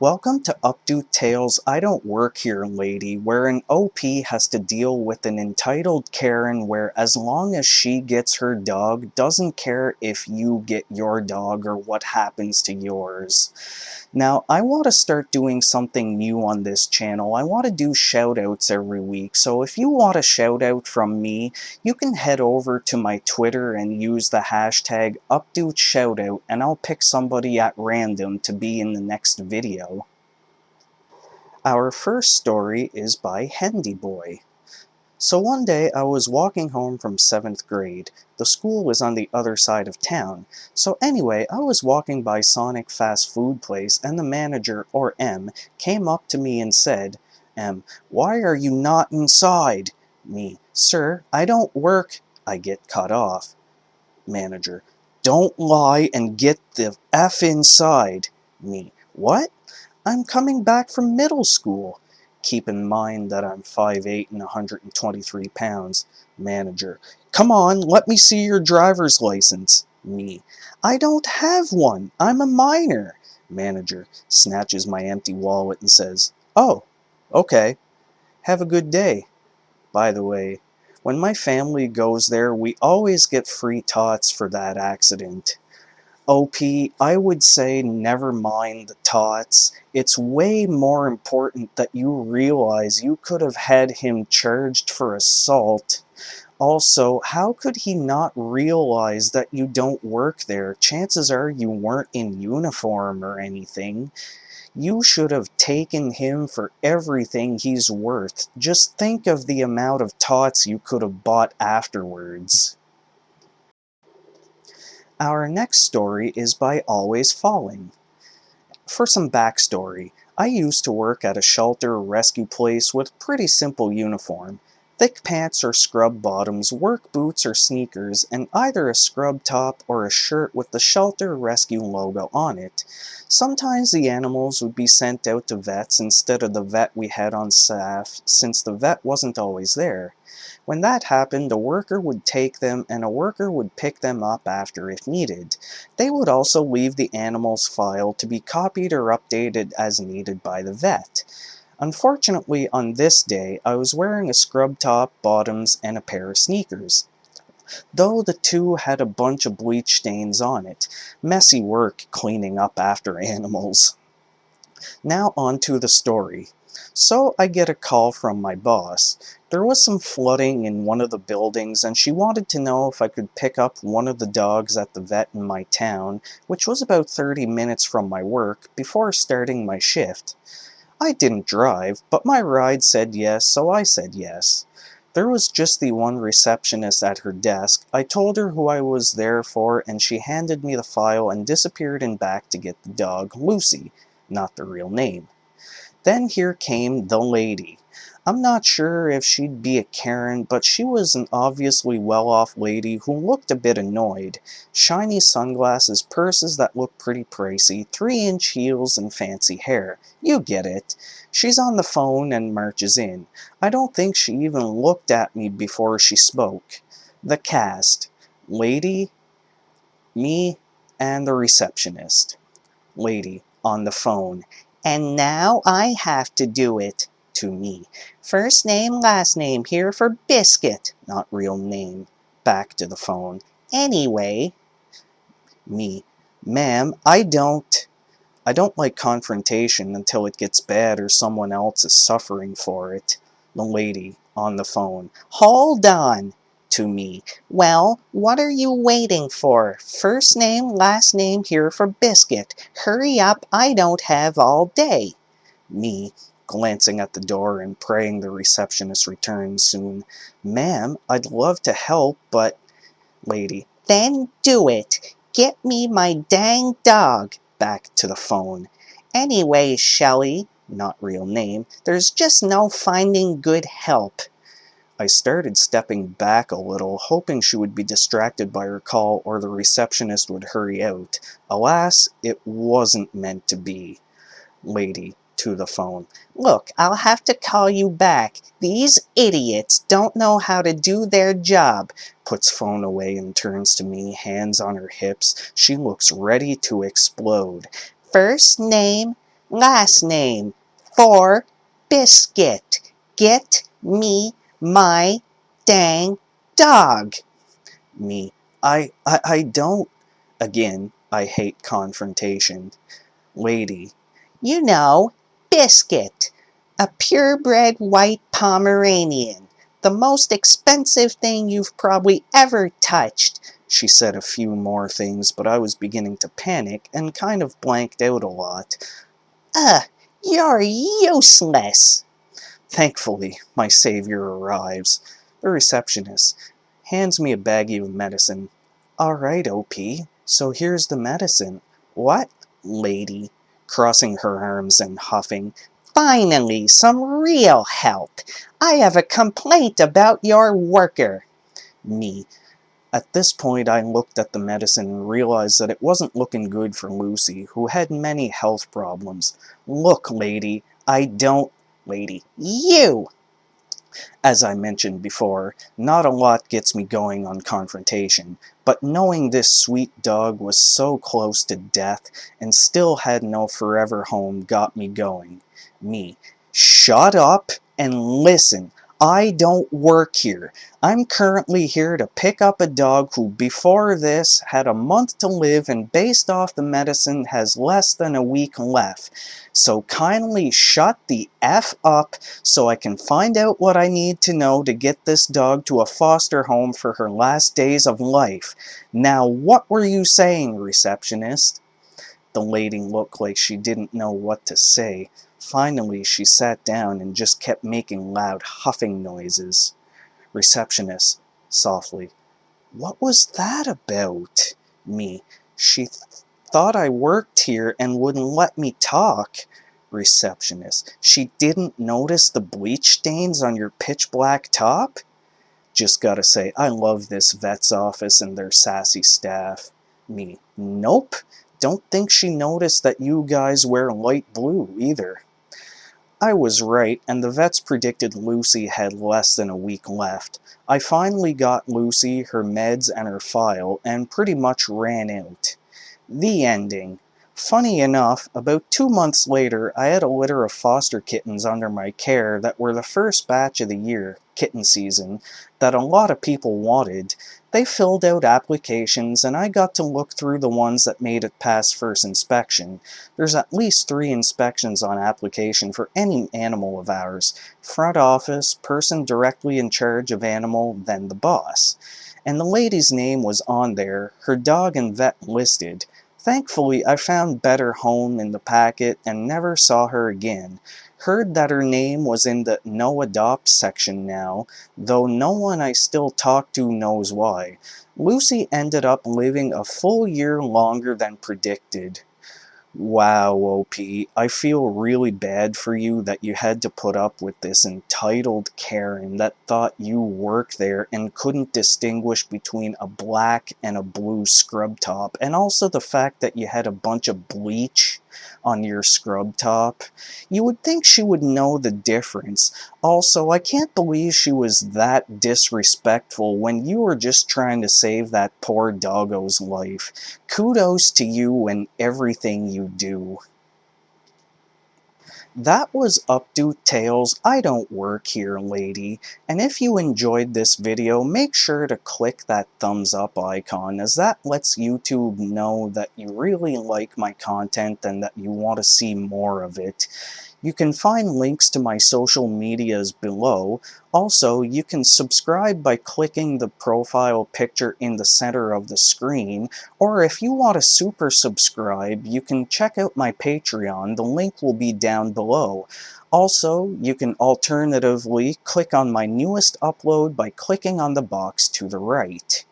Welcome to Updoot Tales I Don't Work Here Lady, where an OP has to deal with an entitled Karen where as long as she gets her dog, doesn't care if you get your dog or what happens to yours. Now, I want to start doing something new on this channel. I want to do shoutouts every week, so if you want a shoutout from me, you can head over to my Twitter and use the hashtag UpdootShoutout, and I'll pick somebody at random to be in the next video. Our first story is by Hendieboi. So one day I was walking home from 7th grade. The school was on the other side of town. So anyway, I was walking by Sonic fast food place and the manager, or M, came up to me and said, M, why are you not inside? Me, sir, I don't work. I get cut off. Manager, don't lie and get the F inside. Me, what? I'm coming back from middle school. Keep in mind that I'm 5'8" and 123 pounds. Manager, come on, let me see your driver's license. Me, I don't have one. I'm a minor. Manager snatches my empty wallet and says, oh, okay. Have a good day. By the way, when my family goes there, we always get free tots for that accident. OP, I would say never mind the tots. It's way more important that you realize you could have had him charged for assault. Also, how could he not realize that you don't work there? Chances are you weren't in uniform or anything. You should have taken him for everything he's worth. Just think of the amount of tots you could have bought afterwards. Our next story is by Always Falling. For some backstory, I used to work at a shelter rescue place with pretty simple uniform. Thick pants or scrub bottoms, work boots or sneakers, and either a scrub top or a shirt with the shelter rescue logo on it. Sometimes the animals would be sent out to vets instead of the vet we had on staff, since the vet wasn't always there. When that happened, a worker would take them and a worker would pick them up after if needed. They would also leave the animal's file to be copied or updated as needed by the vet. Unfortunately, on this day, I was wearing a scrub top, bottoms, and a pair of sneakers. Though the two had a bunch of bleach stains on it. Messy work cleaning up after animals. Now on to the story. So I get a call from my boss. There was some flooding in one of the buildings and she wanted to know if I could pick up one of the dogs at the vet in my town, which was about 30 minutes from my work, before starting my shift. I didn't drive, but my ride said yes, so I said yes. There was just the one receptionist at her desk. I told her who I was there for and she handed me the file and disappeared in back to get the dog, Lucy, not the real name. Then here came the lady. I'm not sure if she'd be a Karen, but she was an obviously well-off lady who looked a bit annoyed. Shiny sunglasses, purses that look pretty pricey, 3-inch heels, and fancy hair. You get it. She's on the phone and marches in. I don't think she even looked at me before she spoke. The cast. Lady, me, and the receptionist. Lady, on the phone. And now I have to do it. To me. First name, last name, here for biscuit. Not real name. Back to the phone. Anyway. Me. Ma'am, I don't like confrontation until it gets bad or someone else is suffering for it. The lady, on the phone. Hold on. To me. Well, what are you waiting for? First name, last name, here for biscuit. Hurry up, I don't have all day. Me, glancing at the door and praying the receptionist returns soon. Ma'am, I'd love to help, but... Lady, then do it. Get me my dang dog. Back to the phone. Anyway, Shelley, not real name, there's just no finding good help. I started stepping back a little, hoping she would be distracted by her call or the receptionist would hurry out. Alas, it wasn't meant to be. Lady, to the phone. Look, I'll have to call you back. These idiots don't know how to do their job. Puts phone away and turns to me, hands on her hips. She looks ready to explode. First name, Last name, for biscuit. Get me my dang dog. Me, I don't. Again, I hate confrontation. Lady, you know, biscuit. A purebred white Pomeranian. The most expensive thing you've probably ever touched. She said a few more things, but I was beginning to panic and kind of blanked out a lot. Ugh, you're useless. Thankfully, my savior arrives. The receptionist hands me a baggie of medicine. All right, OP, so here's the medicine. What? Lady, crossing her arms and huffing. Finally, some real help. I have a complaint about your worker. Me. At this point, I looked at the medicine and realized that it wasn't looking good for Lucy, who had many health problems. Look, lady, I don't... Lady, you! As I mentioned before, not a lot gets me going on confrontation, but knowing this sweet dog was so close to death and still had no forever home got me going. Me. Shut up and listen. I don't work here. I'm currently here to pick up a dog who before this had a month to live and based off the medicine has less than a week left. So kindly shut the F up so I can find out what I need to know to get this dog to a foster home for her last days of life. Now what were you saying, receptionist? The lady looked like she didn't know what to say. Finally, she sat down and just kept making loud huffing noises. Receptionist, softly. What was that about? Me. She thought I worked here and wouldn't let me talk. Receptionist. She didn't notice the bleach stains on your pitch black top? Just gotta say, I love this vet's office and their sassy staff. Me. Nope. Don't think she noticed that you guys wear light blue either. I was right, and the vets predicted Lucy had less than a week left. I finally got Lucy, her meds, and her file, and pretty much ran out. The ending. Funny enough, about 2 months later, I had a litter of foster kittens under my care that were the first batch of the year, kitten season, that a lot of people wanted. They filled out applications, and I got to look through the ones that made it past first inspection. There's at least 3 inspections on application for any animal of ours. Front office, person directly in charge of animal, then the boss. And the lady's name was on there, her dog and vet listed. Thankfully, I found better home in the packet and never saw her again. Heard that her name was in the no adopt section now, though no one I still talk to knows why. Lucy ended up living a full year longer than predicted. Wow, OP, I feel really bad for you that you had to put up with this entitled Karen that thought you worked there and couldn't distinguish between a black and a blue scrub top, and also the fact that you had a bunch of bleach on your scrub top. You would think she would know the difference. Also, I can't believe she was that disrespectful when you were just trying to save that poor doggo's life. Kudos to you and everything you do. That was Updoot Tales I Don't Work Here, Lady, and if you enjoyed this video, make sure to click that thumbs up icon, as that lets YouTube know that you really like my content and that you want to see more of it. You can find links to my social medias below. Also, you can subscribe by clicking the profile picture in the center of the screen, or if you want to super subscribe, you can check out my Patreon. The link will be down below. Also, you can alternatively click on my newest upload by clicking on the box to the right.